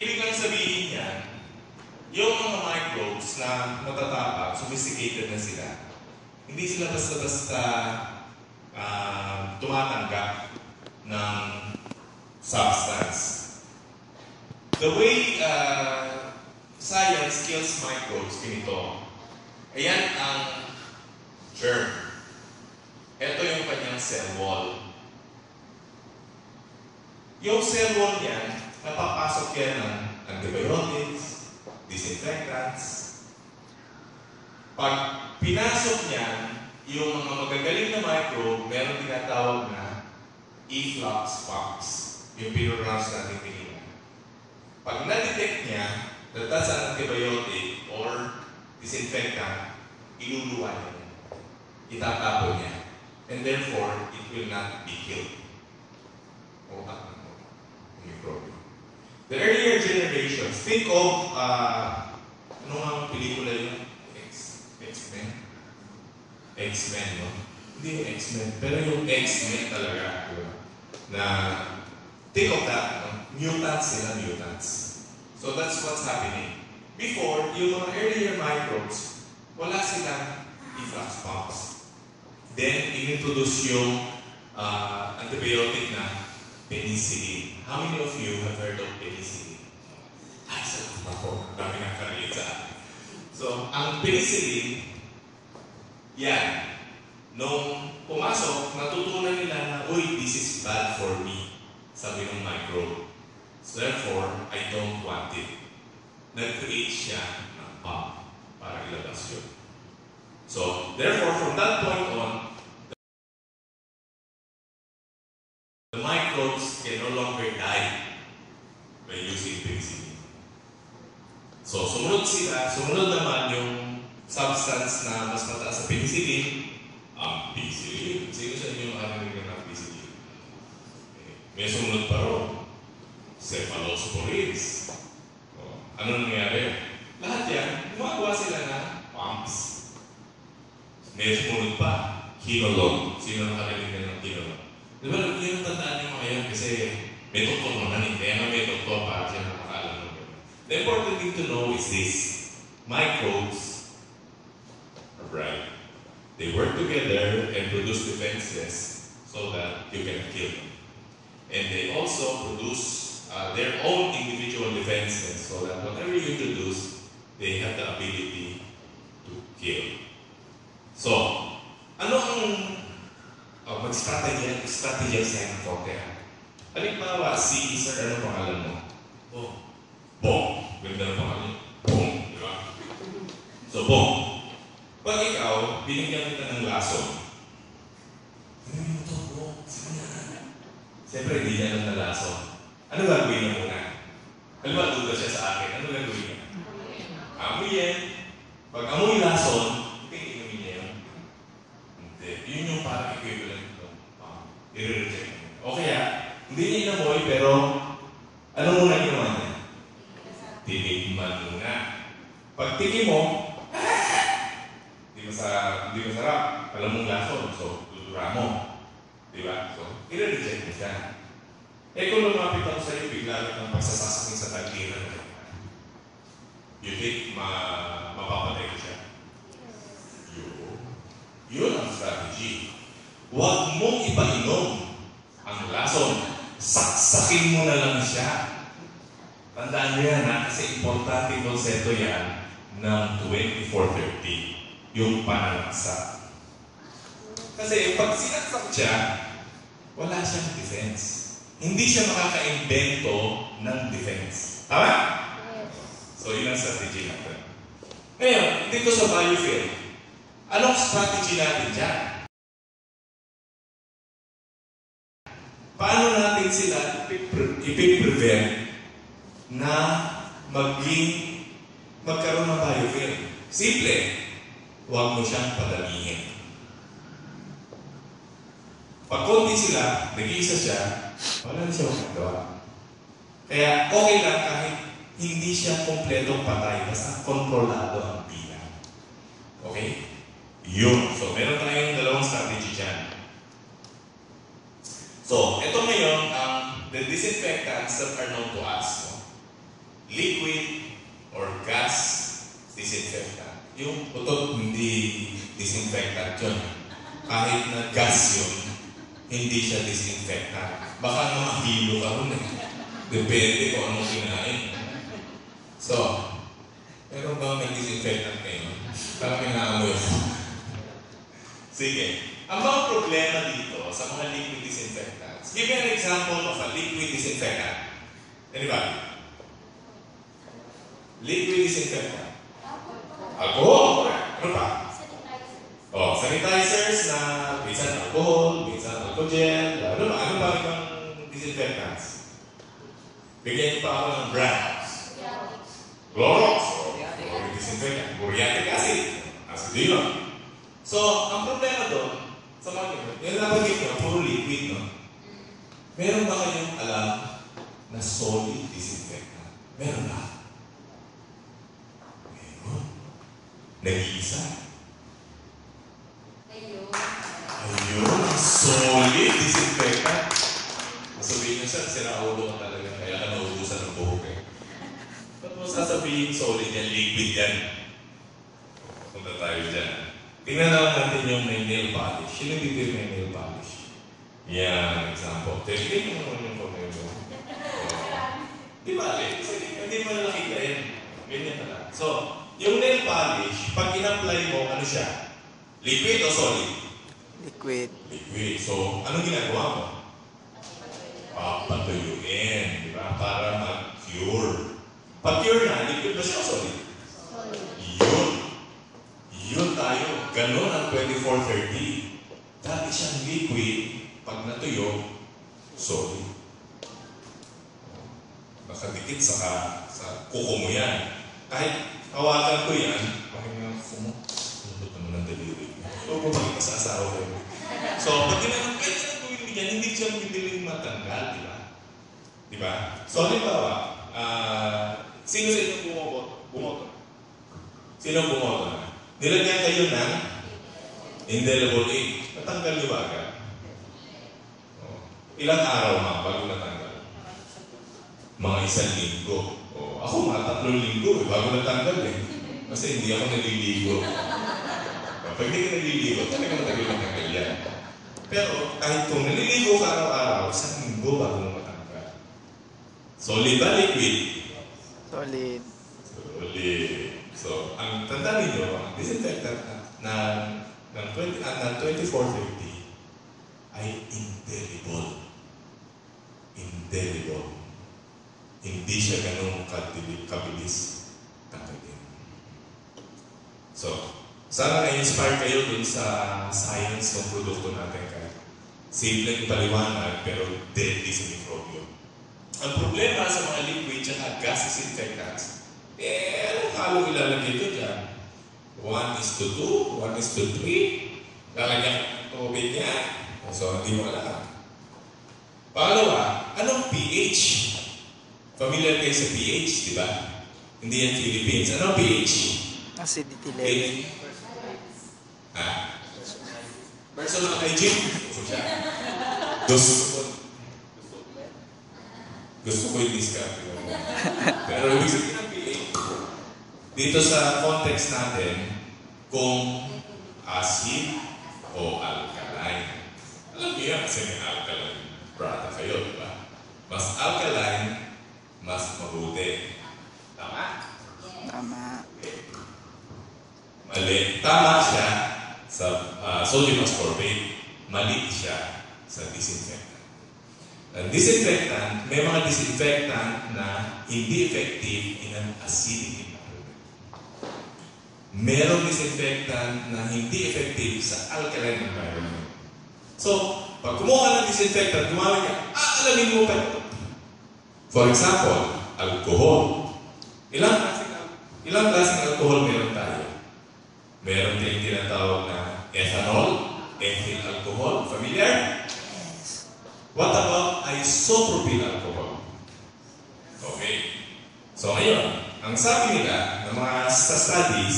Ibig lang sabihin niya, yung mga microbes na matatapag, sophisticated na sila, hindi sila basta-basta tumatanggap ng substance. The way science kills microbes, ganito. Ayan ang germ. Ito yung kanyang cell wall. Yung cell wall niyan, napapasok yan ng antibiotics, disinfectants. Pag pinasok niyan, yung mga magagaling na microbe, meron tinatawag na efflux pumps. Yung pinronounce natin kanina. Pag na-detect niya that that's an antibiotic or disinfectant, iluluwa niya. Itatapon niya. And therefore, it will not be killed. The earlier generations, think of, ano nga pelikula yun? X-Men? X-Men, no? Hindi yung X-Men, pero yung X-Men talaga, diba? Na, think of that, no? Mutants sila, mutants. So that's what's happening. Before, yung mga earlier microbes, wala silang efflux pumps. Then, inintroduce yung antibiotic na penicillin. How many of you have heard of penicillin? Ay, salamat ako. Dami nga karelate sa akin. So, ang penicillin, yan. Nung pumasok, natutunan nila na, uy, this is bad for me. Sabi ng microbe. So, therefore, I don't want it. Nag-create siya ng pump para ilabas yun. So, therefore, from that point on, the microbes can no longer die by using penicillin. So, sumunod naman yung substance na mas mataas sa penicillin, ang penicillin. Sino sa inyo nakarinig ng penicillin? May sumunod pa ron. Cephalosporins. Ano nangyari? Lahat yan, gumagawa sila na pumps. May sumunod pa, Kinolog. Sino nakarinig na ng Kinolog? Diba, yun ang tandaan niyo mga yan kasi may doktor naman eh. Kaya nga may doktor para siya nakakaalam ng gano'n. The important thing to know is this. Microbes are bright. They work together and produce defenses so that you can kill them. And they also produce their own individual defenses so that whatever you introduce, they have the ability to kill. So, ano ang mag-strategize tayo ng konti? Halimbawa, si Sir, ano pangalan mo? Bong. Ganda na pangalan. Bong, di ba? So, Bong. Pag ikaw, binigyan kita ng lason. Ano yung ito, Bong? Sige na. Siyempre, hindi niya lang na lason. Ano gagawin niya muna? Halimbawa, duda siya sa akin. Ano gagawin niya? Amuyin. Pag amoy lason, yun yung parang equivalent ito. I-reject mo. O kaya, hindi niya inamoy, pero ano muna ginawa niya? Tinikman muna. Pag tikim mo, hindi masarap. Alam mong lason, so tutura mo. Diba? So, i-reject mo siya. Kung lumapit ako sa'yo, bigla ng pagsasasakin sa tagkiran. You think mapapatay ko siya? Yun ang strategy. Huwag mong ipainom ang lason. Saksakin mo na lang siya. Tandaan niyo yan, ha? Kasi importante konsepto yan ng 2430. Yung panalaksa. Kasi pag sinaksak siya, wala siyang defense. Hindi siya makaka-invento ng defense. Tama? So, yun ang strategy natin. Ngayon, dito sa biofield, anong strategy natin dyan? Paano natin sila ipiprevent na magkaroon ng biofilm? Simple. Huwag mo siyang padamihin. Pag konti sila, nag-iisa siya, wala na siya magagawa. Kaya okay lang kahit hindi siya kompletong patay, basta kontrolado ang bilang. Okay? Yun. So, meron tayong dalawang strategy dyan. So, ito ngayon ang the disinfectants that are known to us. No? liquid or gas disinfectant. Yung putot hindi disinfectant yun. Kahit na gas yun, hindi siya disinfectant. Baka mahilo ka rin eh. Depende kung anong kinain. So, meron bang nag-disinfectant ngayon? Parang pinaamoy ako. Sige. Ang mga problema dito sa mga liquid disinfectants, give me an example of a liquid disinfectant. Anybody? Liquid disinfectant. Alcohol. Ano pa? Oh, sanitizers na minsan alcohol, minsan alcohol, ano ba ibang disinfectants? Bigyan niyo pa ako ng brands. Clorox. Disinfectant. Muriatic acid. Acid yun. So, ang problema doon, sa mga yung nabanggit nyo, puro liquid, no? Meron ba kayong alam na solid disinfectant? Meron ba? Meron. Nag-iisa. Ayun, solid disinfectant. Masabihin nyo siya, siraulo ka talaga, kaya ka naubusan ng buhok eh. Ba't mo sasabihin solid yan, liquid yan? Punta tayo dyan. Tingnan naman natin yung may nail polish. Sino dito yung may nail polish? Yan, example. Tingnan mo naman yung pamay mo. Di ba, hindi mo na nakita yan. Ganyan na lang. So, yung nail polish, pag in-apply mo, ano siya? Liquid o solid? Liquid. Liquid. So, anong ginagawa mo? Patuyuin, di ba? Para mag-cure. Pag-cure na, liquid ba siya o solid? Solid. Yun tayo. Ganon ang 2430. Dati siyang liquid, pag natuyo, solid. Nakadikit sa kuko mo yan. Kahit hawakan ko yan, bakit nga kumo? Lambot naman ang daliri. Huwag mo bakit masasawa ko. So, pag ginanong kahit na gawin mo yan, hindi siya bibiling matanggal, di ba? Di ba? So, halimbawa, sino sa inyo bumoto? Sino bumoto na? Nilagyan kayo ng indelible ink. Natanggal niyo ba agad? Ilang araw bago natanggal? Mga 1 linggo. Ako mga 3 linggo bago natanggal eh. Kasi hindi ako naliligo. Pag hindi ka naliligo, talaga matagal natanggal yan. Pero kahit kung naliligo ka araw-araw, 1 linggo bago mo matanggal. Solid ba liquid? Solid. So, ang tanda ninyo, ang disinfectant ng 2430 ay indelible. Indelible. Hindi siya ganun kabilis tanggalin. So, sana na-inspire kayo dun sa science ng produkto natin kahit simple paliwanag pero deadly sa mikrobyo. Ang problema sa mga liquid at gas disinfectants, anong halong ilalagay ko dyan? 1:2, 1:3, lalagyan ko tubig niya. So, hindi mo alam. Pangalawa, anong pH? Familiar kayo sa pH, di ba? Hindi yan Philippines. Anong pH? Acidity level. Personal hygiene? Gusto ko yung discount. Pero ibig sabihin ng pH, dito sa context natin, kung acid o alkaline. Alam niyo yan kasi may alkaline product kayo, di ba? Mas alkaline, mas mabuti. Tama? Tama. Okay. Mali. Tama siya sa sodium ascorbate. Mali siya sa disinfectant. Ang disinfectant, may mga disinfectant na hindi effective in an acidic environment. Merong disinfectant na hindi effective sa alkaline environment. So, pag kumuha ng disinfectant, gumamit ka, alamin mo pa ito. For example, alcohol. Ilang klaseng alcohol meron tayo? Meron tayong tinatawag na ethanol, ethyl alcohol. Familiar? What about isopropyl alcohol? Okay. So ngayon, ang sabi nila ng mga sa studies,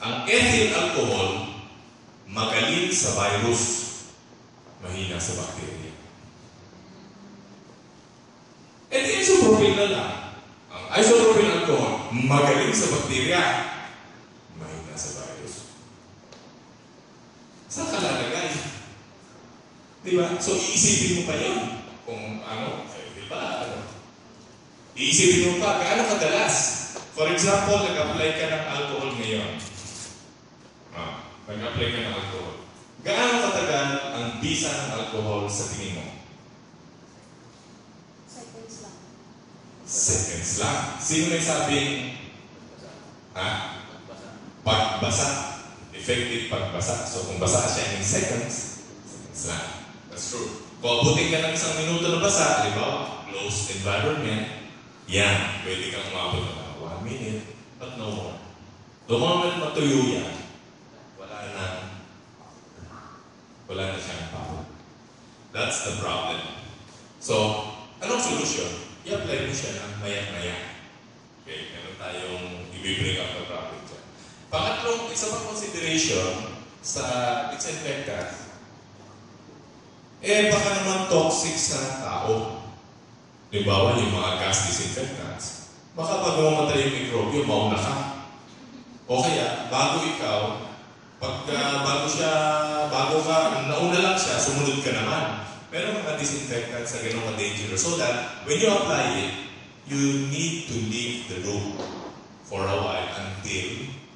ang ethyl alcohol magaling sa virus, mahina sa bacteria. E di isopropyl na lang. Ang isopropyl Magaling sa bakterya. Mahina sa virus. Saan ka lalagay? Diba? So, iisipin mo pa yun. Kung ano, di ba? Iisipin mo pa, gaano kadalas? For example, nag-apply ka ng alcohol ngayon. Nag-apply ka ng alcohol. Gaano katagal ang bisa ng alcohol sa tingin mo? Seconds lang. Seconds lang. Sino may sabing, pagbasa. Effective pagbasa. So, kung basa siya in seconds lang. That's true. Kung abutin ka ng 1 minuto na basa, halimbawa, closed environment, yan, pwede kang umabot na 1 minute, but no more. The moment matuyo yan, wala na siyang power. That's the problem. So, anong solution? I-apply mo siya ng maya-maya. Okay, meron tayong i-bring up na problem dyan. Pangatlong, isa pang consideration sa disinfectant, baka naman toxic sa tao. Halimbawa, yung mga gas disinfectants. Baka pag mamatay yung mikrobyo, mauna ka. O kaya, bago ikaw, bago ka, nauna lang siya, sumunod ka naman. Pero mga disinfectants na gano'n ka-dangerous. So that, when you apply it, you need to leave the room for a while until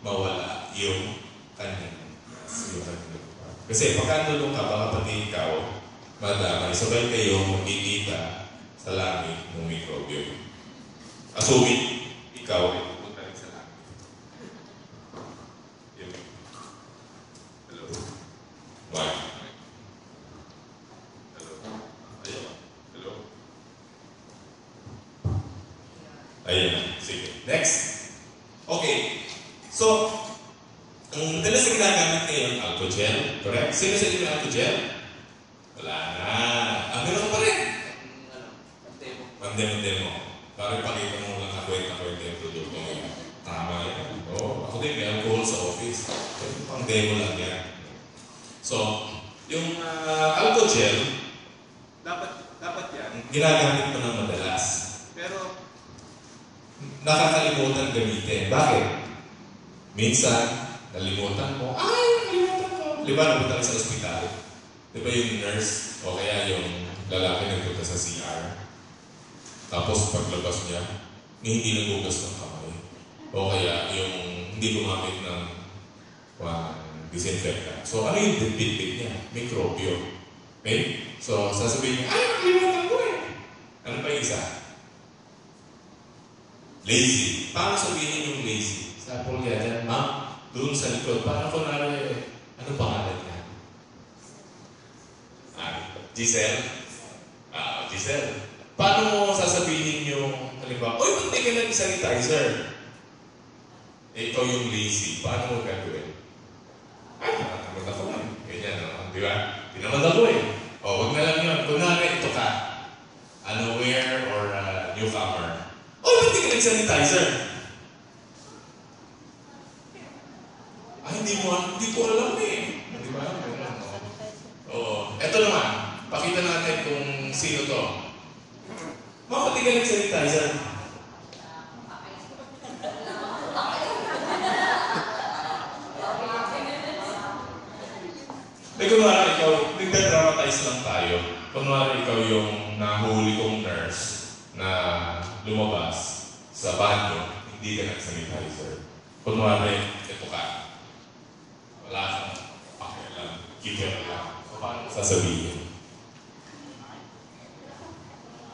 mawala yung kanyang. Kasi pagka nulong ka, baka pati ikaw, madamay, sabay kayo magkikita sa langit ng mikrobyo. Assuming, ikaw ay pupunta rin sa langit. Hello? Why? Hello? Ayun. Hello? Ayun. Sige. Next. Okay. So, ang madalas na ginagamit ngayon, alcohol gel. Correct? Sino sa inyo may alcohol gel? Wala na. Meron ka pa rin. Mandem-demo. Para ipakita mo lang kakwenta-kwenta yung produkto mo. Tama yan. Ako din may alcohol sa office. Pero pang demo lang yan. So, yung alcohol gel, dapat yan, ginagamit mo ng madalas. Pero, nakakalimutan gamitin. Bakit? Minsan, nalimutan mo. Nalimutan ko. Diba, napunta sa ospital? Diba yung nurse o kaya yung lalaki nagpunta sa CR? Tapos paglabas niya, hindi nagugas ng kamay. O kaya yung hindi gumamit ng disinfectant. So ano yung bit-bit niya? Mikrobyo. Okay? So sasabihin niya, nakalimutan ko eh. Ano pa yung isa? Lazy. Paano sabihin yung lazy? Sa Paul kaya dyan, doon sa likod. Paano ko ano pangalan niya? Giselle? Giselle. Paano mo sasabihin yung, halimbawa, ba't di ka nag-sanitizer? Ikaw yung lazy. Paano mo gagawin? Nakamad ako lang. Ganyan, no? Di ba? Tinamad ako eh. Wag na lang yun. Kunwari, ito ka. Unaware or newcomer. Ba't di ka nag-sanitizer? Hindi ko alam eh. Di ba? Ito naman. Pakita natin kung sino to. Bakit di ka nag-sanitizer? Kunwari ikaw, nagda-dramatize lang tayo. Kunwari ikaw yung nahuli kong nurse na lumabas sa banyo, hindi ka nag-sanitizer. Kunwari, ito ka. Wala kang pakialam. Keep it lang. Paano sasabihin?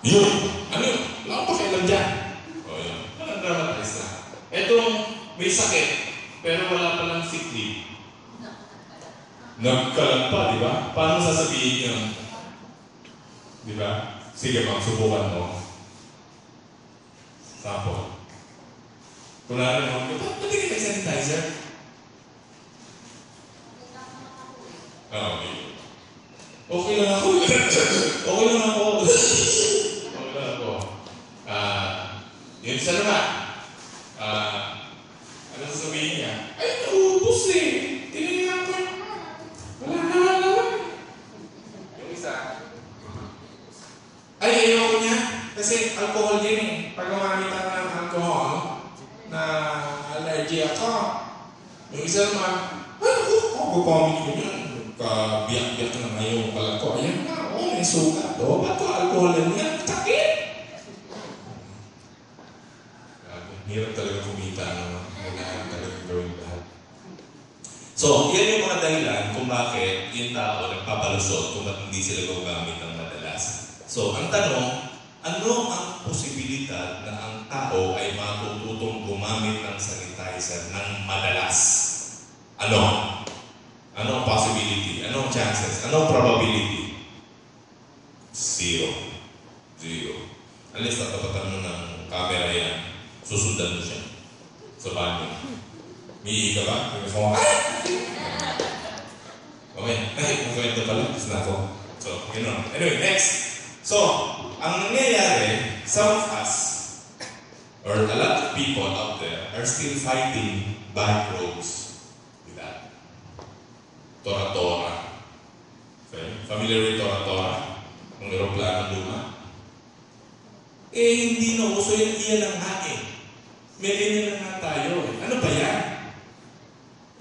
Yun! Ano yun? Wala kang pakialam dyan. Yun. Nag-dramatize na. Etong may sakit, pero wala palang sick leave. Nagkalat pa, di ba? Paano sasabihin yun? Di ba? Sige, subukan mo. Sample. Kunwari mo, ba't di ka sanitizer? Okay lang ako. Okay lang ako. Okay lang ako. Yun sa naman. Ano sasabihin niya? Naubos eh. Tinignan ko yung wala naman. Yung isa. Ayoko niya. Kasi alcohol din eh. Pag gumamit ka ng alcohol, na biyak ka. Yung isa naman, ay, ako gumamit ko yan. Biyak-biyak na ngayon pala ko. Ayan na, may sugat. Ba't ko alcohol yan? Sakit! Hirap talaga kumita naman. Kailangan talaga gawin lahat. So, yan yung mga dahilan kung bakit yung tao nagpapalusot kung bakit hindi sila gumagamit ng madalas. So, ang tanong, ano ang posibilidad na ang tao ay matututong gumamit ng sanitizer ng madalas? Ano? Ano ang possibility? Ano ang chances? Ano ang probability? Zero. Unless natapatan mo ng camera yan, susundan mo siya sa banyo. May ka ba? Okay. Magkwento pala. Gusto na ako. So, yun. Anyway, next. So, ang nangyayari, some of us, or a lot of people out there, are still fighting bad roads with that. Tora-tora. Okay? Familiar with tora-tora? Ang aeroplano luma? Hindi na uso yan. Iyan ang hain. May ganyan na nga tayo. Ano ba yan?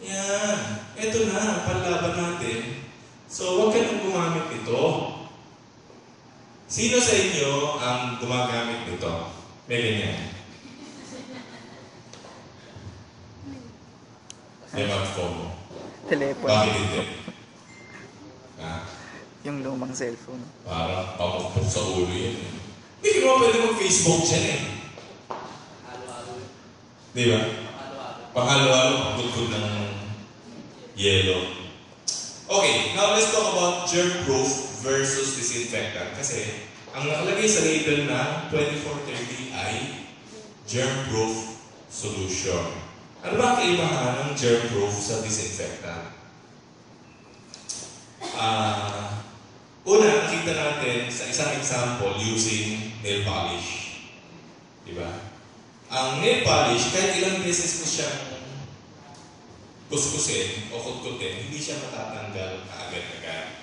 Yan. Ito na, panlaban natin. So, huwag ka nang gumamit nito. Sino sa inyo ang gumagamit nito? May ganyan. May smartphone mo. Telepono. Bakit hindi? Yung lumang cellphone. Parang pamukpok sa ulo yan. Hindi ka naman pwede mag-Facebook dyan eh. Di ba? Panghalo-halo, pagkutod ng yellow. Okay, now let's talk about germ-proof versus disinfectant. Kasi, ang nakalagay sa label na 2430 ay germ-proof solution. Ano ba ang kaibahan ng germ-proof sa disinfectant? Una, nakita natin sa isang example using nail polish. Diba? Ang nail polish, kahit ilang beses mo siyang kuskusin o kutkutin, hindi siya matatanggal kaagad-agad.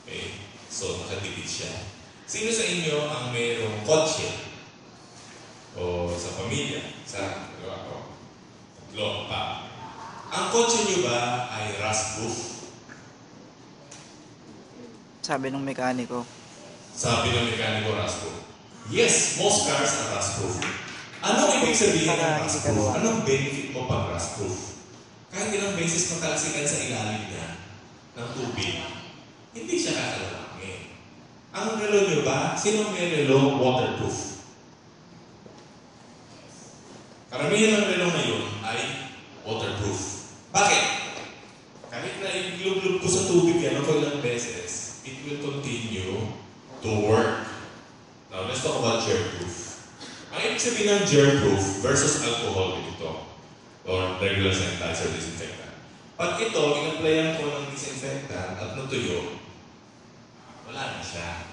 Okay? So, nakadikit siya. Sino sa inyo ang mayroong kotse? O sa pamilya? Sa tatlo pa. Ang kotse niyo ba ay rust-proof? Sabi ng mekaniko. Sabi ng mekaniko, rust-proof. Yes, most cars are rust-proof. Anong ibig sabihin ng rust-proof? Anong benefit mo pag rust-proof? Kahit ilang beses matalsikan sa ilalim niya ng tubig, hindi siya kakalangin. Ang relo niyo ba? Sino may relo waterproof? Karamihan ng relo ngayon ay waterproof. Bakit? Kahit na iglub-lub ko sa tubig yan o ilang beses, it will continue to work. Now, let's talk about germ-proof. Ang ibig sabihin ng germ-proof versus alcohol dito, or regular sanitizer disinfectant. Pag ito, in-applyan ko ng disinfectant at natuyo, wala na siya.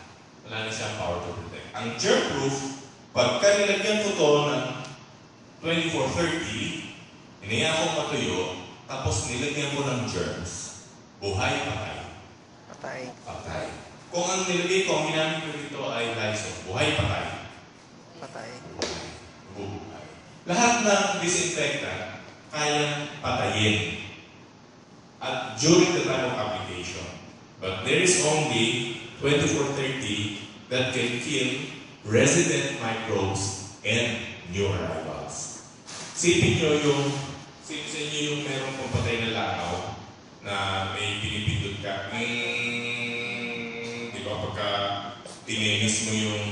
Wala na siyang power to protect. Ang germ-proof, pagka nilagyan ko to ng 2430, inaya akong matuyo, tapos nilagyan ko ng germs, buhay, patay. Patay. Kung ang nilagay ko, ang ginamit ko dito ay Lysol, buhay, patay. Buhay. Lahat ng disinfectant, kayang patayin at during the time of application. But there is only 2430 that can kill resident microbes and new arrivals. Sipin nyo yung, sino sa inyo yung merong pampatay na langaw na may pinipindot ka, di ba, pagka tininis mo yung,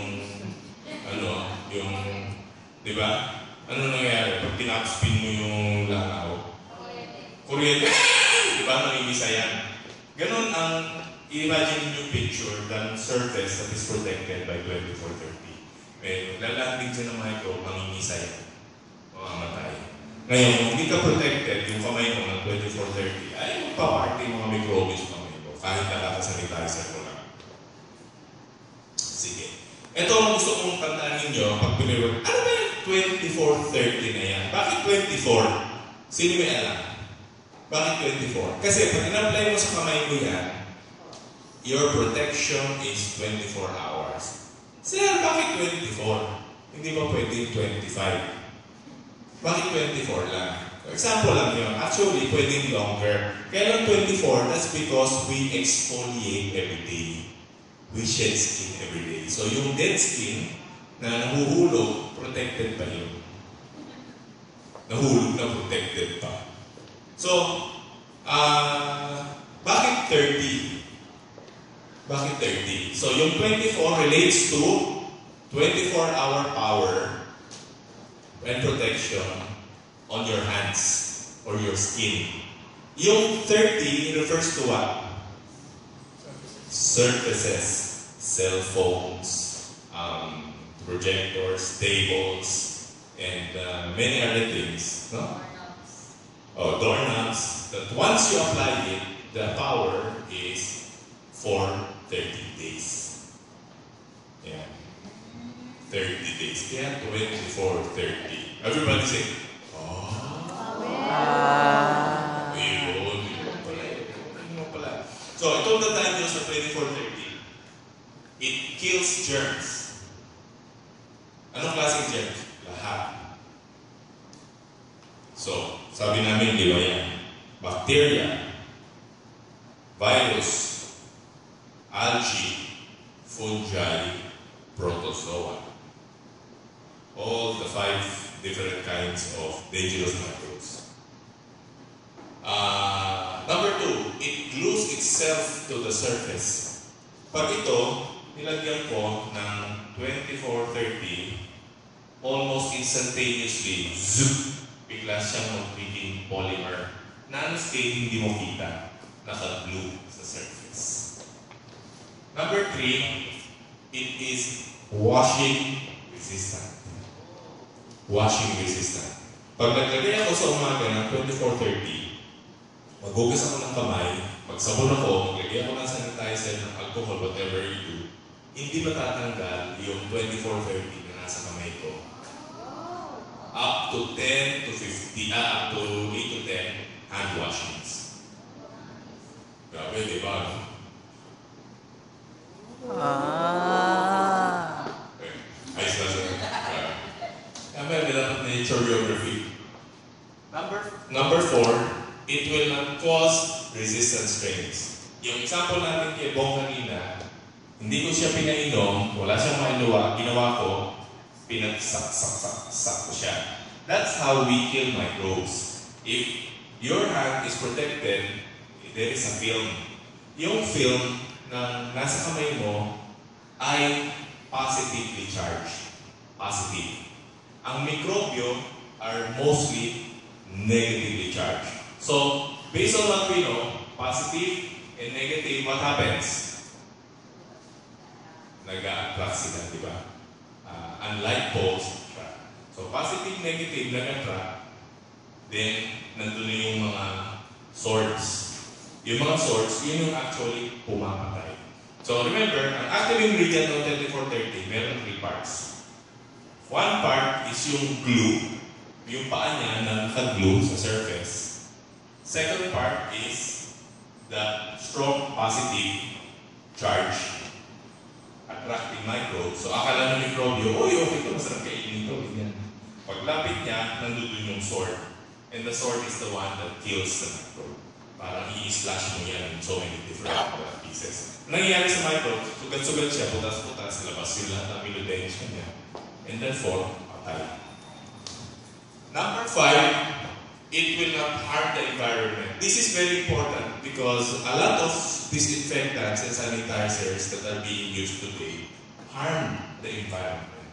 di ba? Ano nangyayari? Pag tinapspin mo yung langaw, kuryente, di ba, nangingisa yan. Ganon ang, i-imagine yung picture ng surface that is protected by 2430. May lalanding siya ng microbe, mangingisa yan. Mamamatay. Ngayon, kung hindi ka protected, yung kamay mo ng 2430, ay magpaparty yung mga microbes sa kamay mo, kahit nakakasanitizer mo lang. Sige. Ito ang gusto kong tandaan ninyo pag pinirot. Ano ba yung 2430 na yan? Bakit 24? Sino may alam? Bakit 24? Kasi pag in-apply mo sa kamay mo yan, your protection is 24 hours. Sir, bakit 24? Hindi ba pwede 25? Bakit 24 lang? Example lang yun. Actually, pwedeng longer. Kaya lang 24, that's because we exfoliate every day. We shed skin every day. So yung dead skin na nahuhulog, protected pa yun. Nahulog na protected pa. So, bakit 30? Bakit 30? So yung 24 relates to 24-hour power and protection on your hands or your skin. Yung 30 refers to what? Surfaces, cell phones, projectors, tables, and many other things. No? Doorknobs. That once you apply it, the power is for 30 days. Yeah. 30 days. Kaya 24, 30. Everybody say, So, itong tatay nyo sa 24-30, it kills germs. Anong klaseng germs? Lahat. So, sabi namin, di ba yan? Bacteria, virus, algae, fungi, protozoa. All the 5 different kinds of dangerous microbes. Number 2, it glues itself to the surface. Pag ito, nilagyan ko ng 24-30, almost instantaneously, bigla siyang magiging polymer na hindi mo kita, naka-glue sa surface. Number 3, it is washing resistant. Washing resistant. Pag naglagay ako sa umaga ng 24-30, maghugas ako ng kamay, magsabon ako, maglagay ako ng sanitizer, ng alcohol, whatever you do, hindi matatanggal yung 24-30 na nasa kamay ko. Up to 10 to 50, up to 8 to 10 hand washings. Grabe, di ba? No? Okay. Ayos na siya. Kaya may dapat na yung choreography. Number 4, it will not cause resistance strains. Yung example natin kay Bong kanina, hindi ko siya pinainom, wala siyang mainuwa, ginawa ko, pinagsak ko siya. That's how we kill microbes. If your hand is protected, there is a film. Yung film na nasa kamay mo ay positively charged. Positive. Ang mikrobyo are mostly negatively charged. So, based on what we know, positive and negative, what happens? Nag-attract sila, di ba? Unlike poles, attract. So, positive, negative, nag-attract. Then, nandun na yung mga swords. Yung mga swords, yun yung actually pumapatay. So, remember, ang active ingredient ng 24-30, meron 3 parts. One part is yung glue. Yung paa niya na naka-glue sa surface. Second part is the strong positive charge attracting microbes. So akala ng mikrobyo, okay ito, masarap kainin ito. Paglapit niya, nandun yung sword. And the sword is the one that kills the microbe. Parang i-slash mo yan in so many different pieces. Nangyayari sa microbe, sugat-sugat siya, putas-putas, labas yung lahat ng milodensya niya. And therefore, patay. Number 5, it will not harm the environment. This is very important because a lot of disinfectants and sanitizers that are being used today harm the environment.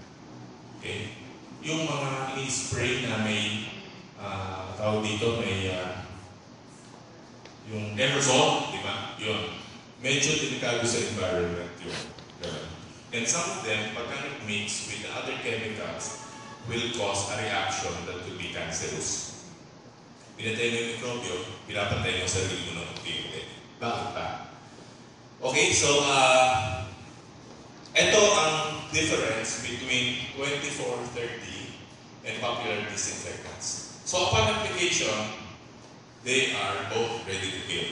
Okay? Yung mga ini-spray na may tawag dito, may yung aerosol, di ba? Yun. Medyo delikado sa environment yun. And some of them, pag nag-mix with the other chemicals, will cause a reaction that could be cancerous. Pinatay mo yung mikrobyo, pinapatay mo sa sarili mo ng unti-unti. Bakit pa? Okay, so ito ang difference between 24-30 and popular disinfectants. So upon application, they are both ready to kill.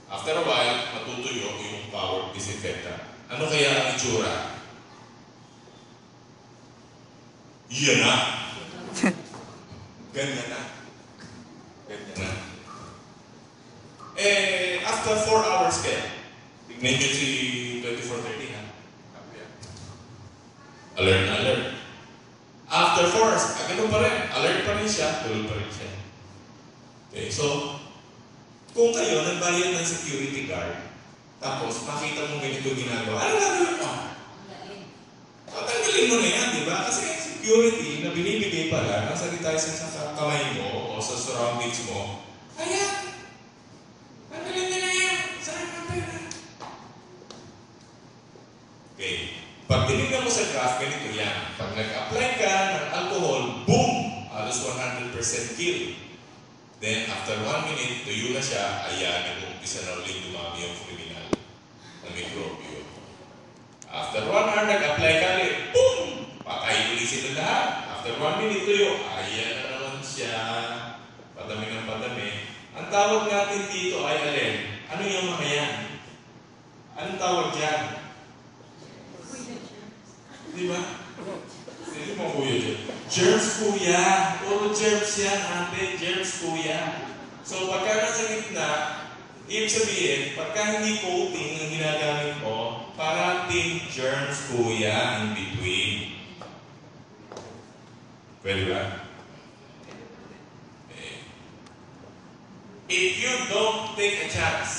After a while, matutuyo yung power disinfectant. Ano kaya ang itsura? Yan na! ganyan na. Ganyan na. Eh, after 4 hours kaya, tignan nyo si 2430 ha. Alert na alert. After 4 hours, ganun pa rin. Alert pa rin siya, tulog pa rin siya. Okay, so, kung kayo nagbayad ng security guard, tapos makita mo ganito ginagawa, ano gagawin mo? Tatanggalin mo na yan, di ba? Kasi security na binibigay pala ng sanitizer sa kamay mo o sa surroundings mo, ayan, tanggalin niya na yan. Saan ka pera? Okay. Pag tinignan mo sa graph, ganito yan. Pag nag-apply ka ng alcohol, boom! Halos 100% kill. Then, after 1 minute, tuyo na siya, ayan, nag-umpisa na ulit dumami yung kriminal na mikrobyo. After 1 hour, nag-apply ka ulit, boom! Patay ulit sila lahat. After 1 minute, tuyo, ayan na naman siya. Padami ng padami. Ang tawag natin dito ay alin. Ano yung mga yan? Anong tawag dyan? Di ba? Hindi mo kuya dyan. Germs kuya. Puro germs yan, ate. Germs kuya. So, pagka nasa gitna, ibig sabihin, pagka hindi coating ang ginagamit mo, parating germs kuya in between. Pwede ba? If you don't take a chance,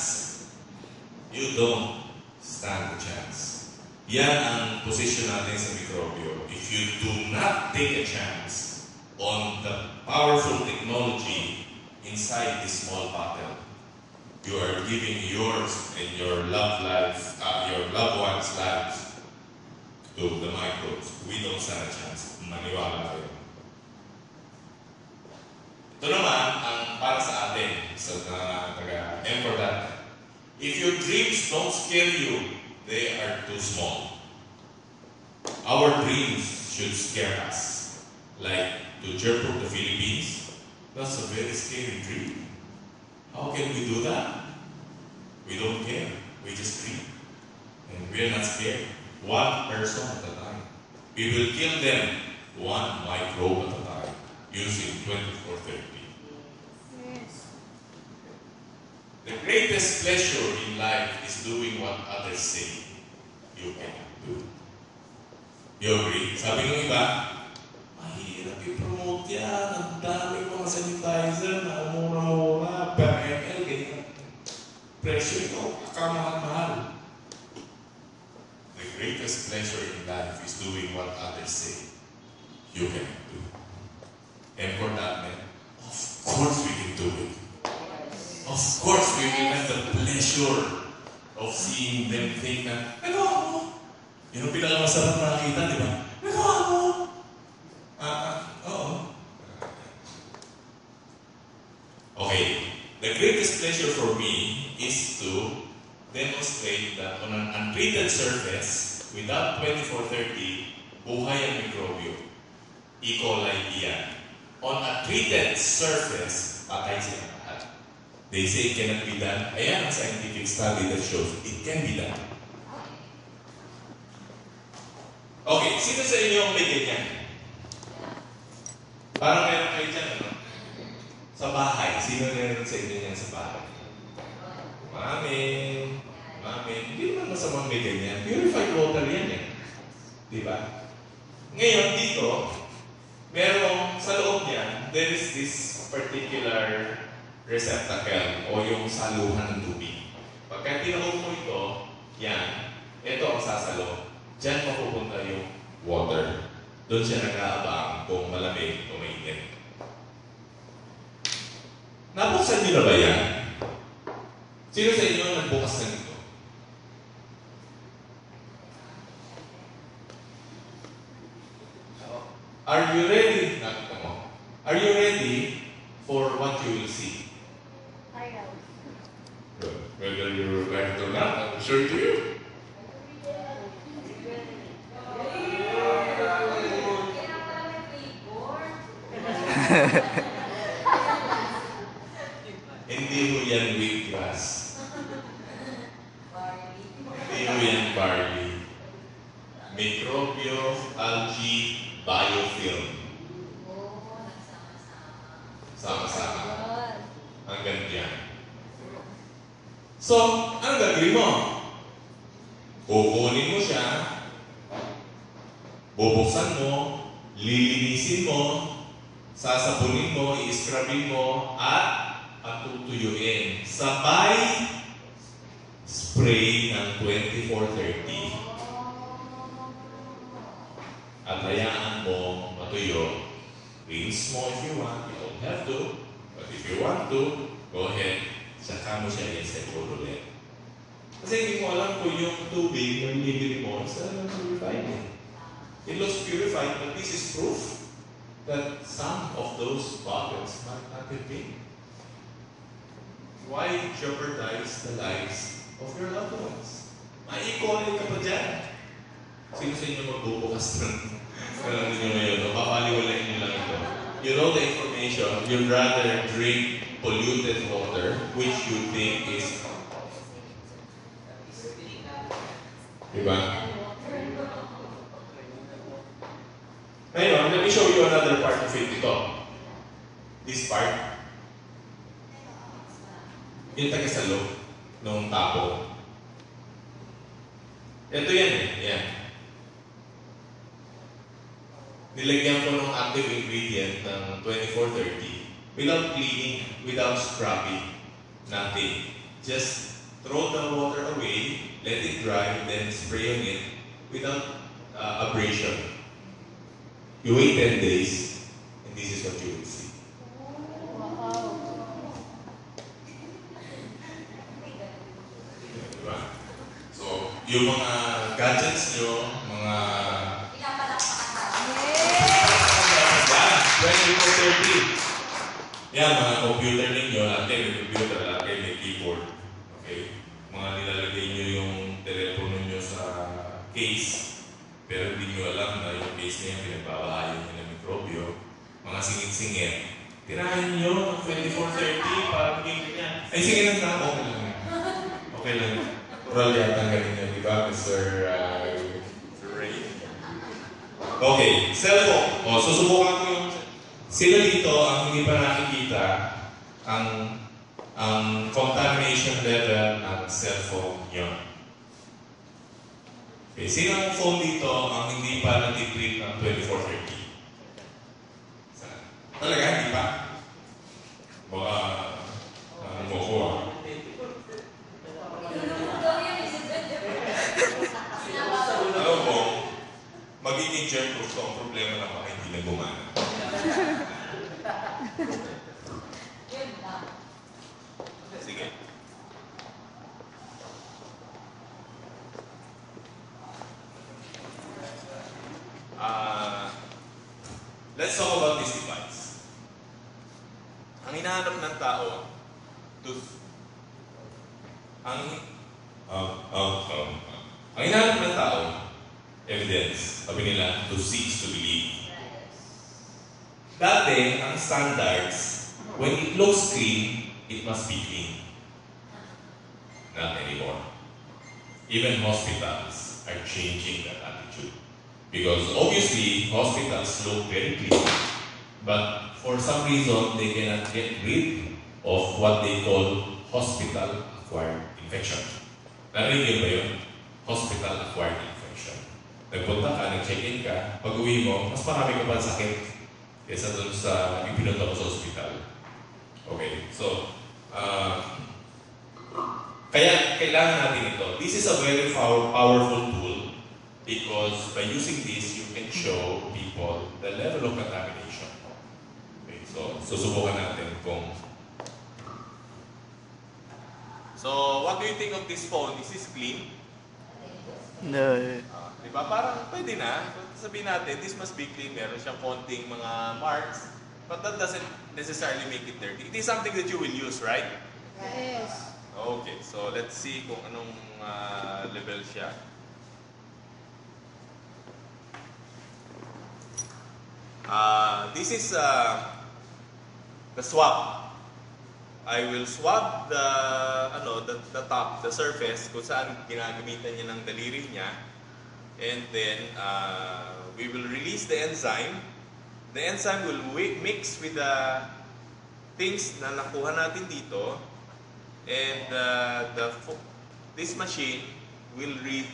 you don't stand a chance. Yan ang position natin sa mikrobyo. If you do not take a chance on the powerful technology inside this small bottle, you are giving yours and your loved ones' lives to the microbes. We don't stand a chance. Maniwala kayo. Ito naman ang para sa atin, sa taga-M for that. If your dreams don't scare you, they are too small. Our dreams should scare us. Like to jerk the Philippines, that's a very scary dream. How can we do that? We don't care. We just dream. And we are not scared. One person at a time. We will kill them one microbe at a time using 2430. The greatest pleasure in life is doing what others say you cannot do. You agree? Sabi ng iba, mahirap i-promote yan. Ang dami mga sanitizer na mura-mura, per ml, ganyan. Presyo ito, kamahal-mahal. The greatest pleasure in life is doing what others say you cannot do. And for that, man, of course we can do it. Of course, we will have the pleasure of seeing them think na, nagawa mo. Yun ang pinakamasarap na nakita, di ba? Nagawa mo. Oo. Okay. The greatest pleasure for me is to demonstrate that on an untreated surface, without 2430, buhay ang mikrobyo. E. coli yan. On a treated surface, patay sila. They say it cannot be done. Ayan ang scientific study that shows it can be done. Okay, sino sa inyo ang may ganyan? Parang meron kayo dyan, ano? Sa bahay. Sino meron sa inyo yan sa bahay? Mami. Hindi naman masamang may ganyan. Purified water yan eh. Di ba? Ngayon, dito, merong sa loob niya, there is this particular receptacle o yung saluhan ng tubig. Pagka tinahog mo ito, yan, ito ang sasalo. Diyan mapupunta yung water. Doon siya nag-aabang kung malamig o mainit. Nabuksan niyo na ba yan? Sino sa inyo nagbukas na nito? Are you ready? Are you ready for what you will see? Whether you're like it or not, I will show it to you. Hindi mo yan wheatgrass. Hindi mo yan barley. Microbio, algae, biofilm. ganyan. So, anong gagawin mo? Kukunin mo siya, bubuksan mo, lilinisin mo, sasabunin mo, i-scrubbing mo, at patutuyuin. Sabay spray ng 24-30. At hayaan mo matuyo. Rinse mo if you want. You don't have to. But if you want to, go ahead. Saka mo siya i-set ulit. Kasi hindi mo alam kung yung tubig na binibili mo is purified. It looks purified, but this is proof that some of those buckets might not have been. Why jeopardize the lives of your loved ones? Maikonin ka pa dyan. Sino sa inyo magbubukas ng kalang ninyo ngayon? O papaliwalain nyo lang ito. You know the information, you'd rather drink polluted water, which you think is... Diba? Ngayon, let me show you another part of it ito. This part. Yung taga-salo nung tapo. Ito yan eh. Yan. Nilagyan ko ng active ingredient ng 24-30 without cleaning, without scrubbing, nothing. Just throw the water away, let it dry, then spray on it without abrasion. You wait 10 days, and this is what you will see. Diba? So, yung mga gadgets nyo, mga... Yan, mga computer ninyo, lahat may computer, lahat may keyboard. Okay? Mga nilalagay nyo yung telepono nyo sa case, pero hindi nyo alam na yung case na yung pinagbabahayan nyo ng mikrobyo, mga singit-singit. Tirahan nyo ng 24-30 para maging ganyan. Ay, sige lang na. Okay lang. Okay lang. Oral yata ang galing nyo, di ba, Mr. Ray? Okay, cellphone. O, susubukan ko yung... Sila dito ang hindi pa nakikita ang contamination level ng cellphone nyo. Okay, sino ang phone dito ang hindi pa nag-treat ng 24-30? Talaga, hindi pa? Baka, mo ko ah. Alam mo, magiging germ-proof ko ang problema na baka hindi na gumana. Sige. Let's talk about this device. Ang hinahanap ng tao, ang hinahanap ng tao, evidence. Sabi nila, to see is to believe. Dati, ang standards, when it looks clean, it must be clean. Not anymore. Even hospitals are changing that attitude. Because obviously, hospitals look very clean, but for some reason, they cannot get rid of what they call hospital-acquired infection. Narinig ba yun? Hospital-acquired infection. Nagpunta ka, nag-check-in ka, pag-uwi mo, mas marami ka pa sakit kesa dun sa ipinunta ko sa hospital. Okay, so, kaya kailangan natin ito. This is a very powerful tool because by using this, you can show people the level of contamination. Okay, so, susubukan natin kung... So, what do you think of this phone? Is this clean? No. Diba? Parang pwede na. Sabihin natin, this must be clean. Meron siyang konting mga marks. But that doesn't necessarily make it dirty. It is something that you will use, right? Yes. Okay, so let's see kung anong level siya. This is the swab. I will swab the top, the surface, kung saan ginagamitan niya ng daliri niya. And then, we will release the enzyme. The enzyme will mix with the things na nakuha natin dito, and this machine will read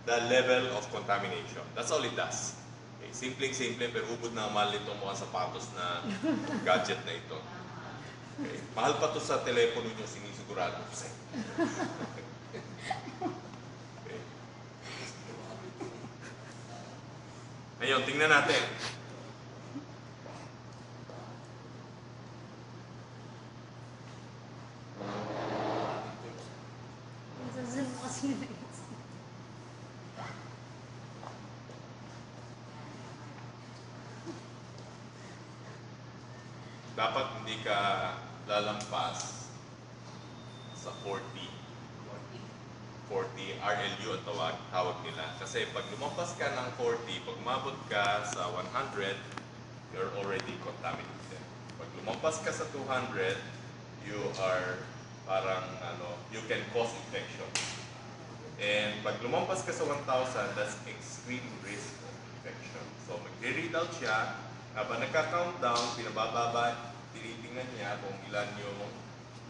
the level of contamination. That's all it does. Okay, simpleng-simple, pero ubod na mahal nito mga sapatos na gadget na ito. Okay. Mahal pa to sa telepono nyo, sinisigurado ko sa'yo. Okay. Ngayon, tingnan natin. Dapat hindi ka lalampas sa 40 RLU ang tawag nila. Kasi pag lumampas ka ng 40, pag umabot ka sa 100, you're already contaminated. Pag lumampas ka sa 200, you are parang you can cause infection. And pag lumampas ka sa 1,000, that's extreme risk of infection. So magre-read out siya, habang nagka-countdown, pinabababa, tinitingnan niya kung ilan yung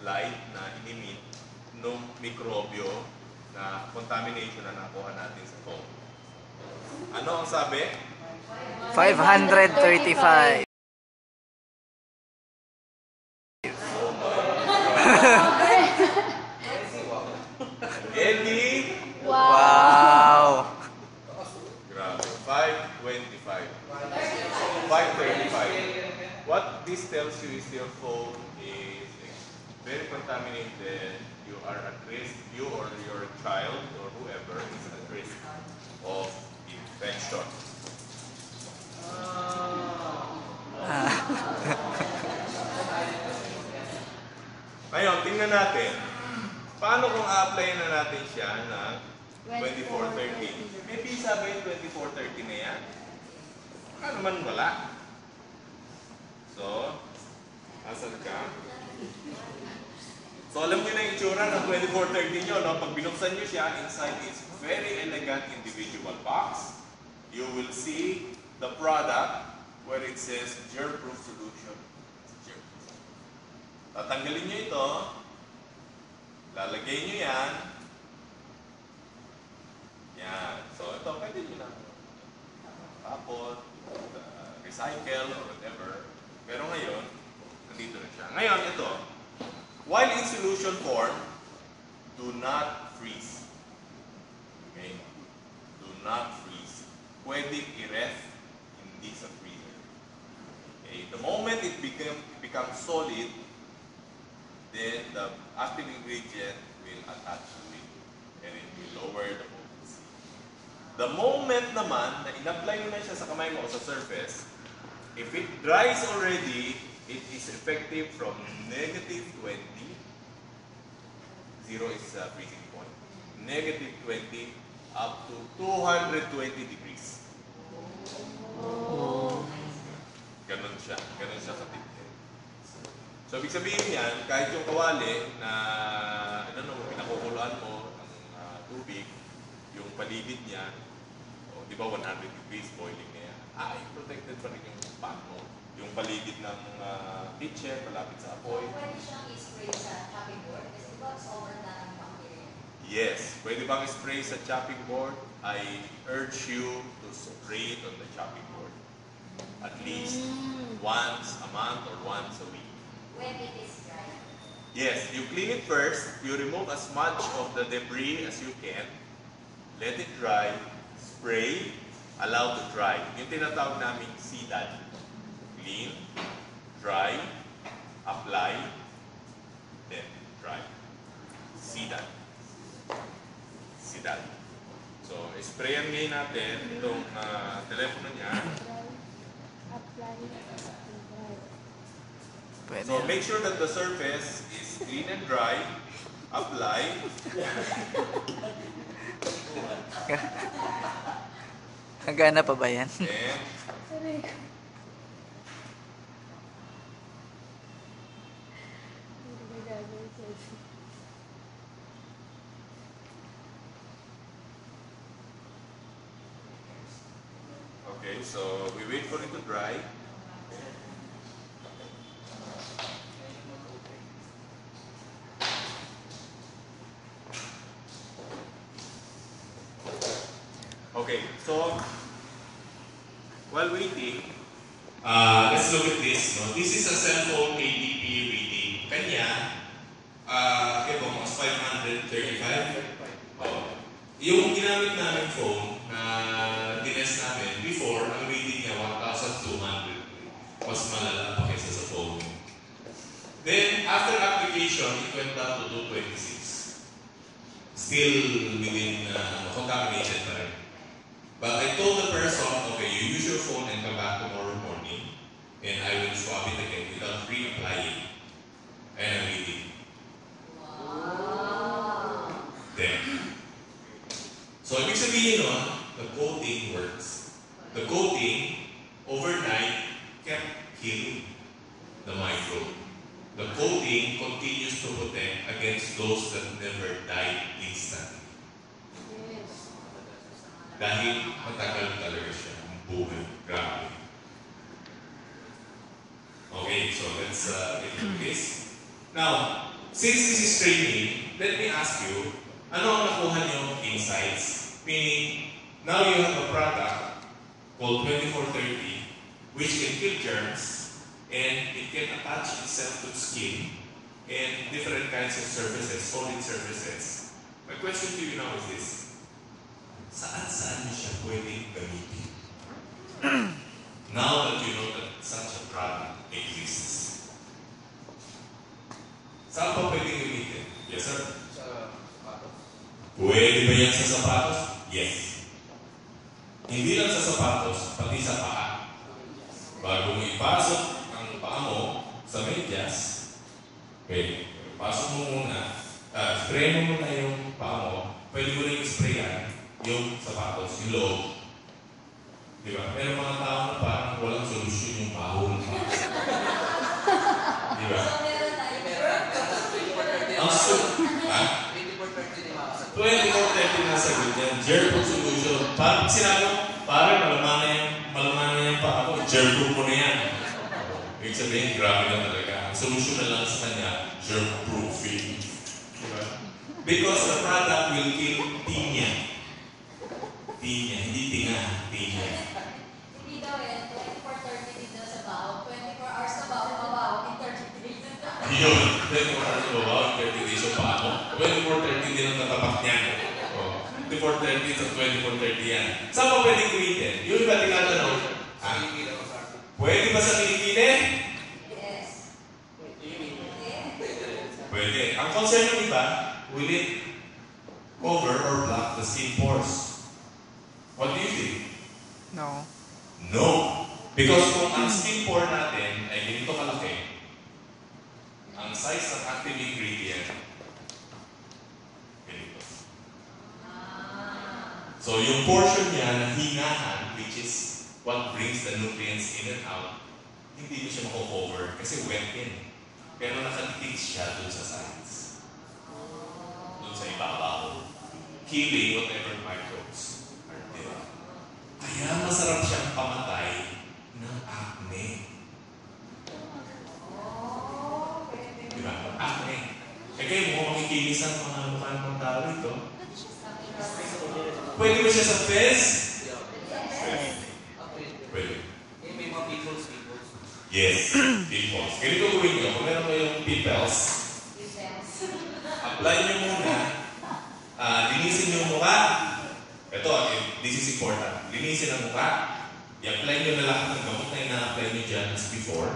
light na inimit ng mikrobyo na contamination na nakuha natin sa foam. Ano ang sabi? 535. Eddie? Wow! Grabe. 525. 535. What this tells you is your phone is very contaminated. You are at risk, you or your child or whoever is at risk of infection. Ngayon, tingnan natin. Paano kung a-apply na natin siya ng 2430? Maybe sabihin 2430 na yan. Baka naman wala. So, asan ka? So, alam niyo na yung itsura ng 2430 nyo, no? Pag binuksan nyo siya, inside is very elegant individual box. You will see the product where it says germ-proof solution. Tatanggalin nyo ito, lalagay nyo yan. Yan. So, ito, pwede nyo na tapon, recycle, or whatever. Pero ngayon, nandito na siya. Ngayon, ito. While in solution form, do not freeze. Okay? Do not freeze. Pwede i-ref, hindi sa freezer. Okay? The moment it becomes solid, then the active ingredient will attach to it. And it will lower the potency. The moment naman na in-apply mo na siya sa kamay mo o sa surface, if it dries already, it is effective from negative 20, 0 is freezing point, negative 20 up to 220 degrees. Ganon siya katipid. So, ibig sabihin yan, kahit yung kawali na, pinakukuluan mo ng tubig, yung paligid niya, di ba 100 degrees boiling na yan, protected pa rin yung pan mo. Yung paligid ng kitchen, malapit sa apoy. Pwede siyang i-spray sa chopping board kasi diba sobrang daming bacteria? Yes. Pwede bang spray sa chopping board? I urge you to spray it on the chopping board. At least once a month or once a week. When it is dry? Yes. You clean it first. You remove as much of the debris as you can. Let it dry. Spray. Allow to dry. Yung tinatawag namin CDAD. Clean, dry, apply, then dry. CDAD. CDAD. So, sprayan ngayon natin itong telepono niya. Pwede. So, make sure that the surface is clean and dry. Apply. Hanggang pa ba yan? Then, okay, so we wait for it to dry. Okay, so while waiting, let's look at this. No? This is a cell phone KDP reading. Kanya, ito mas 535. Oh. Yung ginamit namin phone na dinest namin, before, ang reading niya 1,200. Mas malala pa kaysa sa phone. Then, after application, it went down to 226. Still within contaminated pa rin. But I told the person, okay, you use your phone and come back tomorrow morning and I will swap it again without reapplying. And I'm reading. Wow. Then, so ibig sabihin nun, the coating works. The coating, overnight, kept killing the microbe. The coating continues to protect against those that never died instantly. Yes. Dahil matagal talaga siya ang buhay. Grabe. Okay, so let's get into this. Now, since this is training, let me ask you, ano ang nakuha niyo insights? Meaning, now you have a product called 2430 which can kill germs and it can attach itself to the skin and different kinds of surfaces, solid surfaces. My question to you now is this. Saan niyo siya pwedeng gamitin? Now that you know that such a product exists. Saan pa pwedeng gamitin? Yes, sir? sa sapatos. Pwede ba yan sa sapatos? Yes. Hindi lang sa sapatos, pati sa paa. Bago mo ipasok ang paa mo sa medyas, okay, pasok mo muna, spray mo muna yung paa mo, pwede mo rin sprayan yung sapatos, yung loob. Diba? Pero mga tao na parang walang solusyon yung baho ng paa. Diba? So, meron tayo. Ang ha? 24-30 na sagot yan. Germ solution. Parang sinabi mo, parang malaman na yung paa ko, germ mo na yan. Ibig sabihin, grabe na talaga. Ang solusyon na lang sa kanya, germ-proofing. Diba? Because the product will kill tinya. Tinya, hindi tinga, tinya. Hindi daw yan, 24-30 din daw sa baho, 24 hours sa baho, in 30 days. Yun, 24 hours na babaw, 30 days yung paa mo. 24-30 din ang tatapak niyan. 24-30 sa 24-30 yan. Saan pa pwede gamitin? Yung iba tinatanong, pwede ba sa kilikili? Yes. Pwede. Ang concern ng iba, will it cover or block the skin pores? What do you think? No. No. Because kung ang skin pore natin ay ganito kalaki, ang size ng active ingredient, ganito. So yung portion niya na hingahan, which is what brings the nutrients in and out, hindi mo siya mako-cover kasi wet yan. Pero nakatitig siya dun sa sides. Dun sa ibabaw. Killing whatever microbes are there. Kaya masarap siyang pamatay ng acne. Diba? Acne. Eh kayo mo makikinis ang mga mukha ng tao rito. Pwede ba siya sa face? Pwede. May mga pimples. Yes, pimples. Ganito gawin nyo. Kung meron kayong pimples, apply nyo muna. Linisin nyo yung mukha. Ito, this is important. Linisin ang mukha. I-apply nyo na lahat ng gamot na ina-apply nyo dyan as before.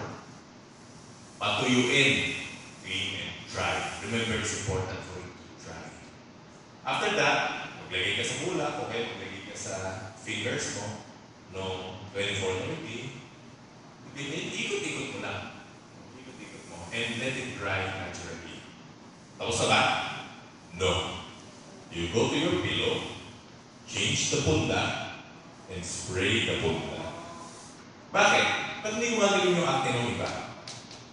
Patuyuin. Clean and dry. Remember, it's important for you to dry. After that, maglagay ka sa bulak, okay? Maglagay ka sa fingers mo. No, 24-30. Ikot-ikot mo lang. Ikot-ikot mo. And let it dry naturally. Tapos na ba? No. You go to your pillow, change the punda, and spray the punda. Bakit? Ba't hindi gumagaling yung acne ng iba?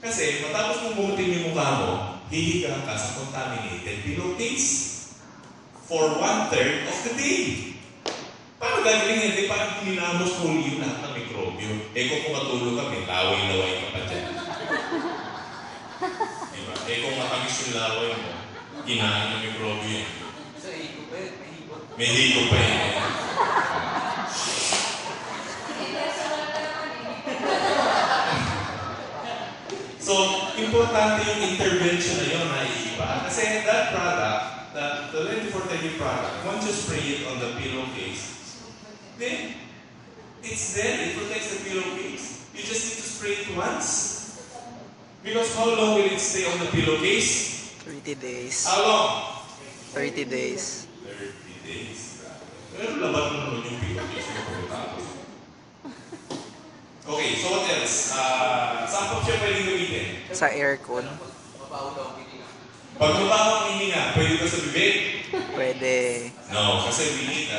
Kasi matapos mong bumutin yung mukha mo, hihiga ka sa contaminated pillowcase for 1/3 of the day. Paano gagaling yan? Di parang hinilamos mo yung lahat ng mikrobyo. Eh kung pumatulog ka, may laway-laway ka pa dyan. Diba? Eh kung matamis yung laway mo, kinain ng mikrobyo yan. Sa higop, may higop. May higop pa yan. So, importante yung intervention na yun na iiba. Kasi that product, the 24/7 product, once you spray it on the pillowcase, then it's there, it protects the pillowcase. You just need to spray it once. Because how long will it stay on the pillowcase? 30 days. How long? 30 days. 30 days. Pero laban mo naman yung pillowcase mo pagkatapos. Okay, so what else? Saan pa siya pwedeng gamitin? Sa aircon. Mabaho daw ang hininga. Pag mabaho ang hininga, pwede ba sa bibig? Pwede. No, kasi we need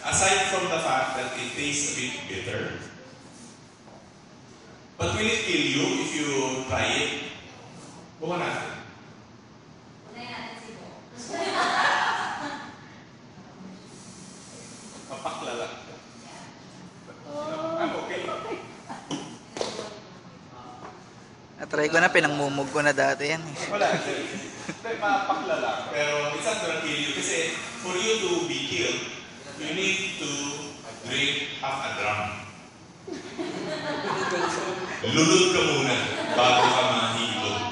aside from the fact that it tastes a bit bitter, but will it kill you if you try it? Bukan natin. Unahin natin si Bo. Papakla lang. I'm okay. Natry ko na, pinangmumog ko na dati yan eh. Wala. Mapakla lang. Pero it's not gonna kill you kasi for you to be killed, you need to drink half a drum. Lulod ka muna bago ka mahilod.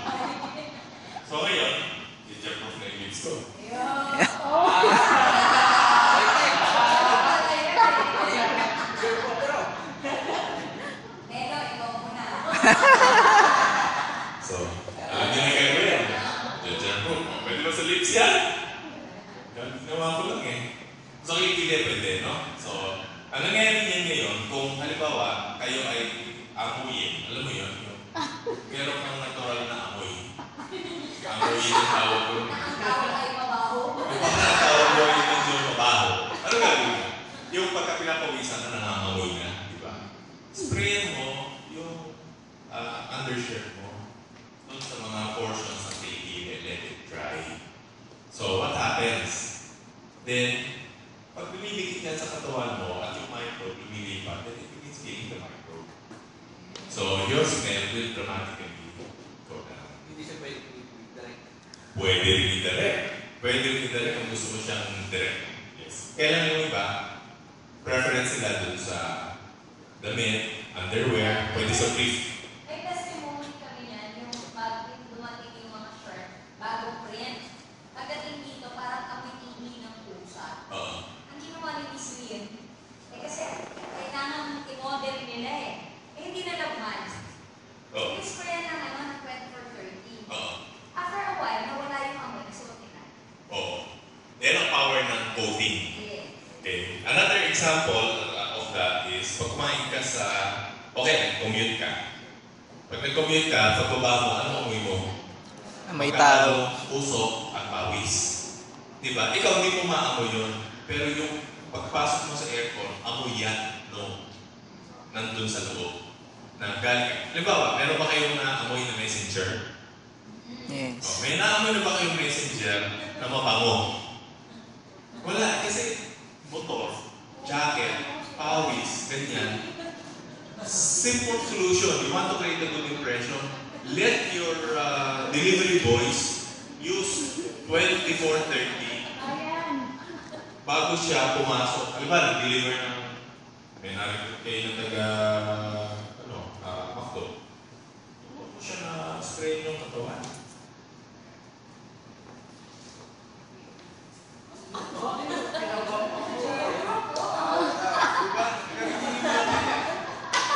So ngayon, i-jump na yung lips ko. Pero, ikaw muna. So, alam niyo na kayo yan. Jump rope. Pwede ba sa lips yan? Ginawa ko lang eh. So, kilikili pwede, no? So, ang nangyayari niyan ngayon, kung halimbawa, kayo ay amuyin, alam mo yun, meron kang natural na amoy. Amuyin ang tawag ko. Ang tawag ay mabaho. Ang tawag mo ay medyo mabaho. Ano gagawin mo? Yung pagka pinapawisan na nangangamoy na, di ba? Sprayan mo yung undershirt mo doon sa mga portions ng kilikili, let it dry. So, what happens? Then, pag lumidikit yan sa katawan mo at yung microbe lumilipat, then it begins killing the microbe. So, your smell will dramatically go down. Hindi siya pwede direct. Pwede rin i-direct. Pwede rin i-direct kung gusto mo siyang direct. Yes. Kailan yung iba, preference nila dun sa damit, underwear, pwede sa brief. May testimony kami yan, yung bago dumating yung mga shirt, bagong print. Pagdating dito, parang kami tingin ng pusa. Oo. Ang ginawa ni Miss Lynn, kasi kailangan i-model nila eh. Hindi na laman. Oo. Spray ng ng 24/30. Oo. After a while, nawala yung amoy, nasuotin na. Oo. Yan ang power ng coating. Yes. Okay. Another example of that is, pag kumain ka sa, nag-commute ka. Pag nag-commute ka, pagbaba mo, ano amoy mo? May tao. Usok at pawis. Diba? Ikaw hindi mo maamoy yun. Pero yung pagpasok mo sa aircon, amoy yan. No. Nandun sa loob. Na galing ka. Halimbawa, meron ba kayong naamoy na messenger? Yes. May naamoy na ba kayong messenger na mabango? Wala. Kasi motor, jacket, pawis, ganyan. Simple solution. You want to create a good impression? Let your delivery boys use 24/30 bago siya pumasok. Halimbawa, nag-deliver ng may narinig kayo ng taga McDo. Huwag mo siya na spray yung katawan.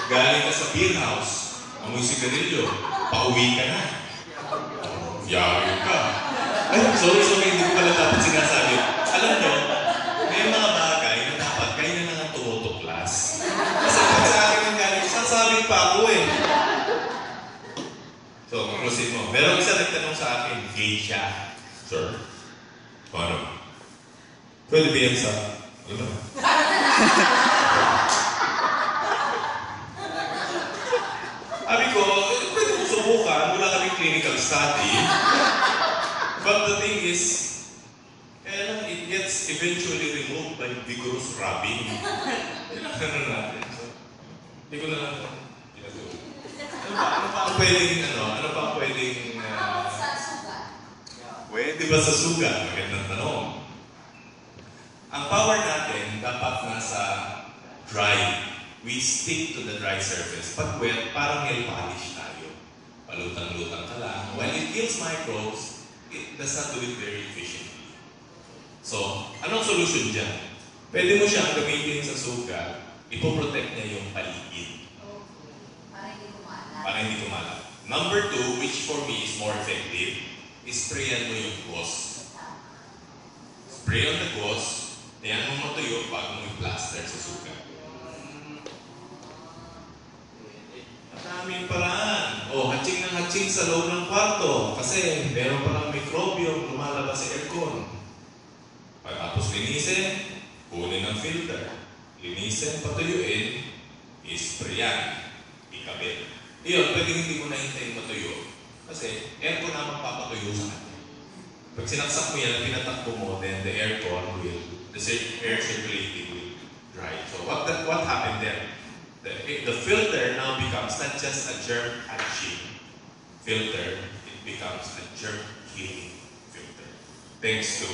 Galing ka sa beer house, amoy sigarilyo, pauwi ka na. Yari ka. Ay, sorry, hindi ko pala dapat sinasabi. Alam nyo, may mga bagay na dapat kayo na lang ang tumutuklas. Kasi pag sa akin ang galing, sasabi pa ako eh. So, proceed mo. Meron isa nagtanong sa akin, gay siya. Sir, paano? Pwede ba yan sa, ano ba? Sabi ko, pwede mo subukan, wala kaming clinical study. But the thing is, it gets eventually removed by vigorous rubbing. Ano natin? So, hindi ko na lang pinatuloy. Ano pa ang pwedeng, Ako sa sugat. pwede ba sa sugat? Magandang tanong. Ang power natin dapat nasa dry. We stick to the dry surface. Pag wet, parang nail polish tayo. palutang-lutang ka lang. While it kills microbes, it does not do it very efficiently. So, anong solution dyan? Pwede mo siyang gamitin sa sugat, ipoprotect niya yung paligid. Para hindi kumalat. Para hindi kumalat. Number 2, which for me is more effective, is sprayan mo yung gauze. Spray on the gauze, tiyan mo matuyo bago mo i-plaster sa sugat. Ang daming paraan. Hatsing ng hatsing sa loob ng kwarto kasi meron parang mikrobyo lumalabas sa aircon. Pagkatapos linisin, kunin ng filter. Linisin, patuyuin, isprayan, ikabit. Iyon, pwedeng hindi mo na hintayin matuyo. Kasi aircon na magpapatuyo sa kanya. Pag sinaksak mo yan, pinatakbo mo, then the aircon will, the air circulating will dry. So what happened there? The filter now becomes not just a germ catching filter, it becomes a germ killing filter. Thanks to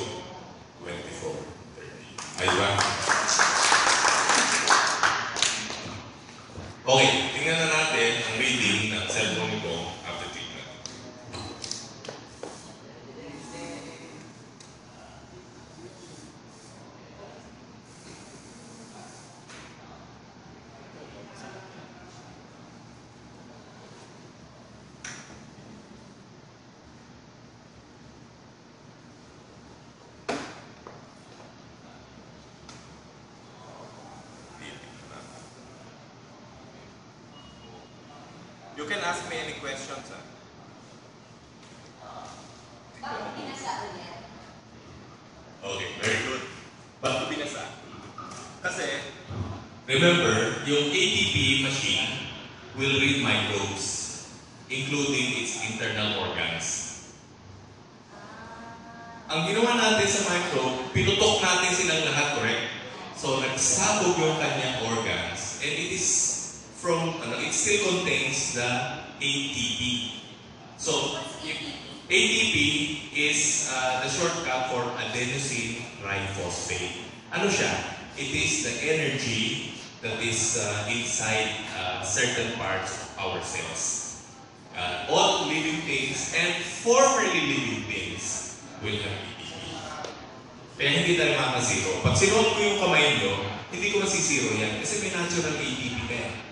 2430. Ayun. Okay, tingnan na natin ang reading ng cellphone ko after treatment. You can ask me any questions. Bakit binasa ulit? Okay, very good. Ba't ko binasa? Kasi, remember, yung ATP machine will read microbes, including its internal organs. Ang ginawa natin sa microbe, pinutok natin silang lahat, correct? So, nagsabog yung kanyang organs, and it still contains the ATP. So, What's ATP? ATP is the shortcut for adenosine triphosphate. Ano siya? It is the energy that is inside certain parts of our cells. All living things and formerly living things will have ATP. Kaya hindi tayo makasiro. Pag sinuot ko yung kamay nyo, hindi ko masisiro yan kasi may natural ATP kaya.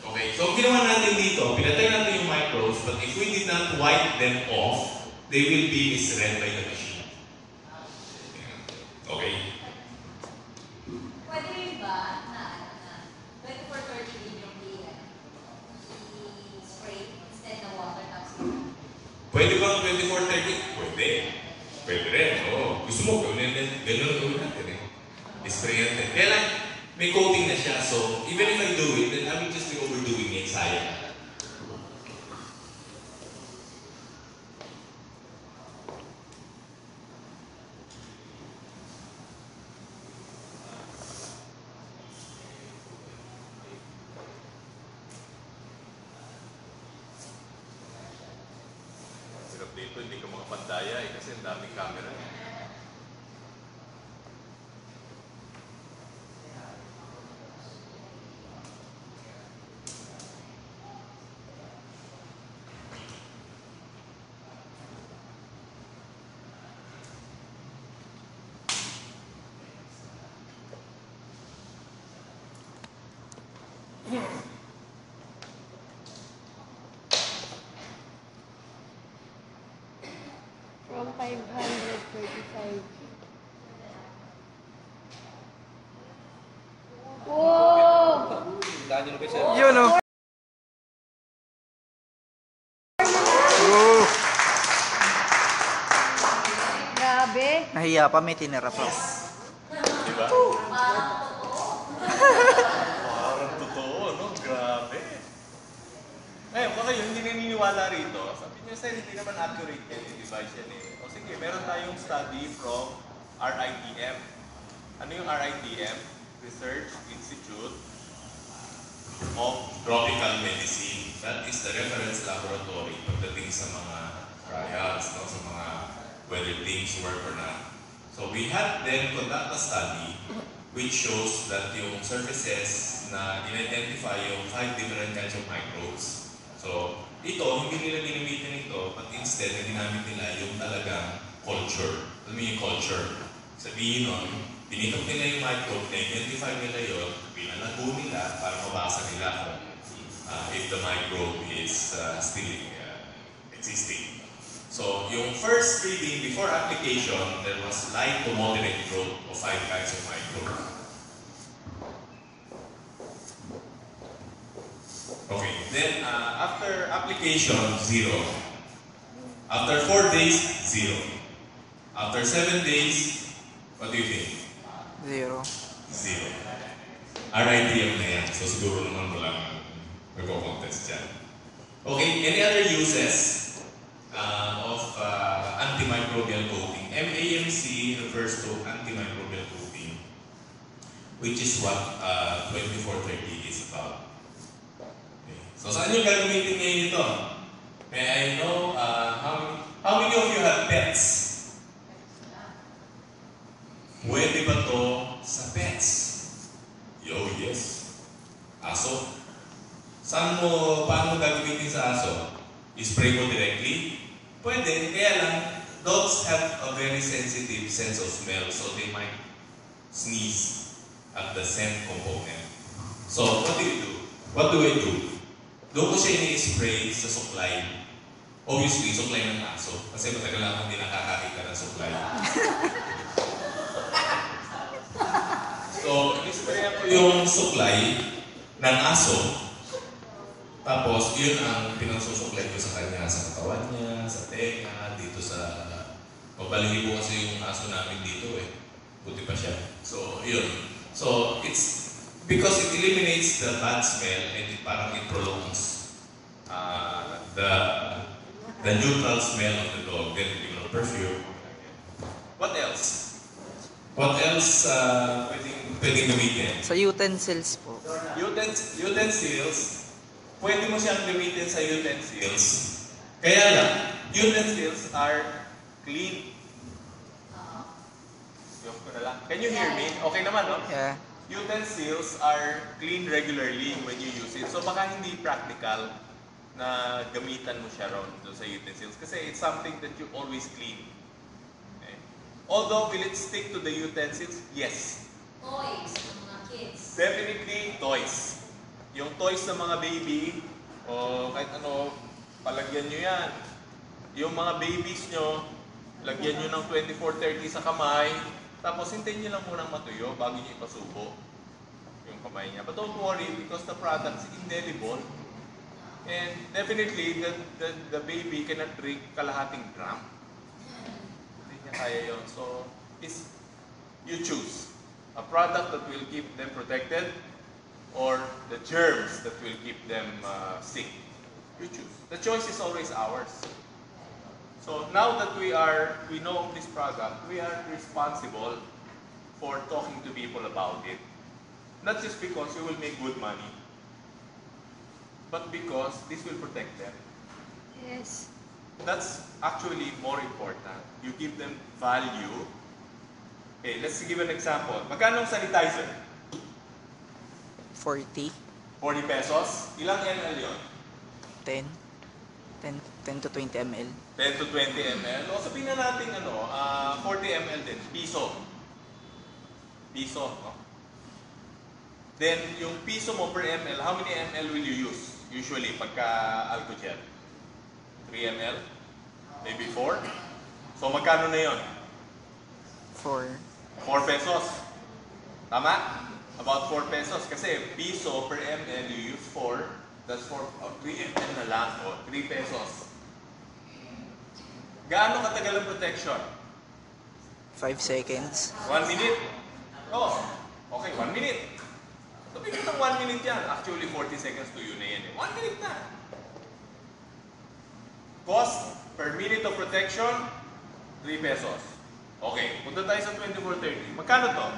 Okay, so ang ginawa natin dito, pinatay natin yung microbes, but if we did not wipe them off, they will be misread by the machine. Okay? Pwede rin ba na 24-30 din yung i-spray instead ng water tapos Pwede ba ang 24-30? Pwede. Pwede rin, oo. Gusto mo, gawin natin eh. Spray natin. Kaya lang, may coating na siya, so even if I do it, then I will just be overdoing it, sayang. Sarap dito, hindi ka makapandaya eh, kasi ang daming camera. From 535. Whoa! Dahil nyo kasi. Yun o. Oh, Grabe. nahiya pa, may tinira pa. Diba? parang totoo. Parang totoo, no? Grabe. Ngayon, baka yun, hindi naniniwala rito. Sabi niya, sir, hindi naman accurate yan, yung device yan eh. O sige, meron tayong study from RITM. Ano yung RITM? Research Institute of Tropical Medicine. That is the reference laboratory pagdating sa mga trials, no? Sa mga whether things work or not. So we had them conduct a study which shows that yung surfaces na in-identify yung 5 different kinds of microbes So, ito, hindi nila ginamitin ito, but instead, na ginamit nila yung talagang culture. Alam mo yung culture? Sabihin nun, binitok nila yung microbe, na-identify nila yun, pinalago nila para mabasa nila kung if the microbe is still existing. So, yung first reading before application, there was light to moderate growth of 5 kinds of microbes. Okay, then after application, 0. After 4 days, 0. After 7 days, what do you think? 0. 0. RITM na yan. So siguro naman walang magko-contest dyan. Okay, any other uses of antimicrobial coating? MAMC refers to antimicrobial coating, which is what 2430 is about. Okay. So saan yung gagamitin ngayon ito? May I know how many of you have pets? Pwede ba to sa pets? Yo, yes. Aso. Paano gagamitin sa aso? I-spray mo directly? Pwede, kaya lang, dogs have a very sensitive sense of smell, so they might sneeze at the scent component. So, what do you do? What do I do? Doon ko siya ini-spray sa suklay. Obviously, suklay ng aso. Kasi matagal lang hindi nakakakita ng suklay. So, in-sprayan ko yung suklay ng aso. Tapos, yun ang pinagsusuklay ko sa kanya, sa katawan niya, sa tenga, dito sa... Mabalahibo kasi yung aso namin dito eh. Buti pa siya. So, yun. So, it's... Because it eliminates the bad smell and it prolongs the neutral smell of the dog. Then, perfume. What else? What else pwedeng gamitin? Sa utensils po. Utensils, pwede mo siyang gamitin sa utensils. Kaya lang, utensils are clean. Yung ko na lang. Can you hear me? Okay naman, no? Yeah. Utensils are clean regularly when you use it. So baka hindi practical na gamitan mo siya ron sa utensils kasi it's something that you always clean. Okay? Although, will it stick to the utensils? Yes. Toys ng mga kids. Definitely toys. Yung toys ng mga baby, o kahit ano, palagyan nyo yan. Yung mga babies nyo, lagyan nyo ng 24-30 sa kamay, tapos hintayin nyo lang munang matuyo bago nyo ipasubo yung kamay niya. But don't worry because the product is indelible. And definitely, the baby cannot drink kalahating gram. Hindi niya kaya yun. So, you choose a product that will keep them protected or the germs that will keep them sick. You choose. The choice is always ours. So now that we know this product, we are responsible for talking to people about it. Not just because we will make good money, but because this will protect them. Yes. That's actually more important. You give them value. Okay, let's give an example. Magkano ang sanitizer? 40. 40 pesos. Ilang ml yun? 10 to 20 ml. 10 to 20 ml. O sabihin na natin 40 ml din. Piso. No? Then, yung piso mo per ml, how many ml will you use? Usually, pagka alcohol. 3 ml? Maybe 4? So, magkano na yon? 4. 4 pesos. Tama? About 4 pesos. Kasi piso per ml, you use 4. That's 3 ml na lang. O, 3 pesos. Gaano katagal ang protection? 5 seconds. 1 minute? Oh, okay, 1 minute. Sabihin ng 1 minute yan. Actually, 40 seconds to yun na yan. 1 minute na. Cost per minute of protection, 3 pesos. Okay, punta tayo sa 2430. Magkano to?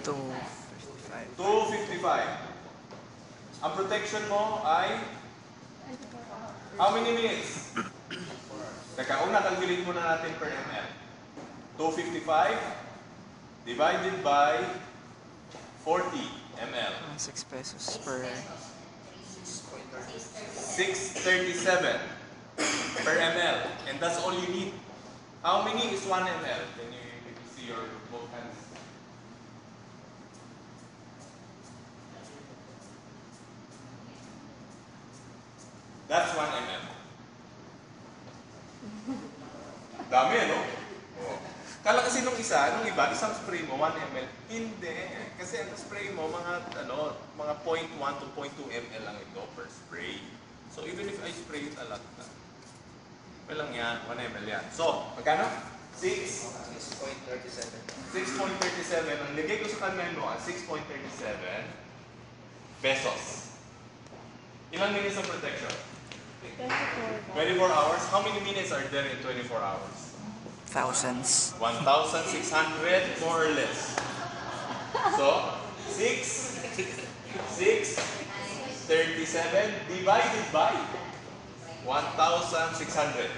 255. 255. Ang protection mo ay how many minutes? Teka, una calculate muna natin per ml. 255 divided by 40 ml. 6 pesos per... 637 per ml. And that's all you need. How many is 1 ml? Can you see your both hands? That's 1 ml. Dami, no? Oh. Kala kasi nung iba, isang spray mo, 1 ml. Hindi. Kasi ang spray mo, mga 0.1 to 0.2 ml lang ito per spray. So, even if I spray it a lot, well lang yan, 1 ml yan. So, magkano? 6.37. 6.37. Ang ligay ko sa kanmeno, 6.37 pesos. Ilang minutes of protection? 24. 24 hours. How many minutes are there in 24 hours? Thousands. 1,600 more or less. So, 637 divided by 1,600.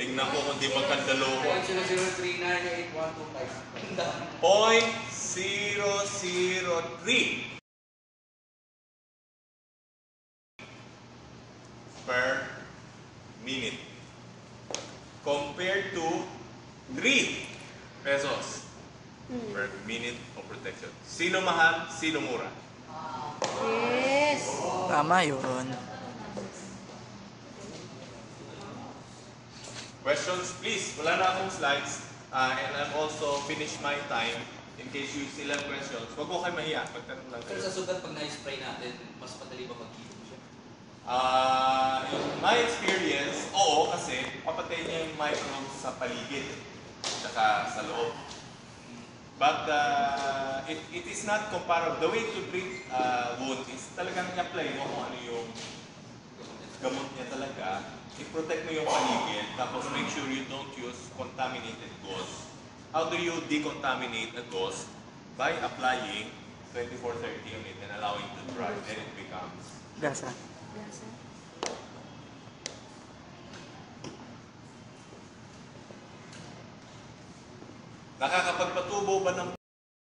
Tingnan ko kung di magkandalo ko. 0.0039812. 0.003 per minute compared to 3 pesos per minute of protection. Sino mahal, sino mura? Yes. Tama yun. Questions, please. Wala na akong slides. And I'm also finished my time. In case you still have questions, wag ko kayo mahiya. Magtanong lang Pero kayo. sa sugat, pag na-spray natin, mas madali ba mag-kilom siya? In my experience, oo, kasi papatay niya yung microbes sa paligid saka sa loob. But it is not comparable. The way to treat wound is talagang i-apply mo kung ano yung gamot niya talaga. I-protect mo yung paligid, tapos make sure you don't use contaminated gauze. How do you decontaminate a gauze? By applying 24-30 on it and allowing it to dry. Then it becomes Gasa. nakakapagpatubo ba ng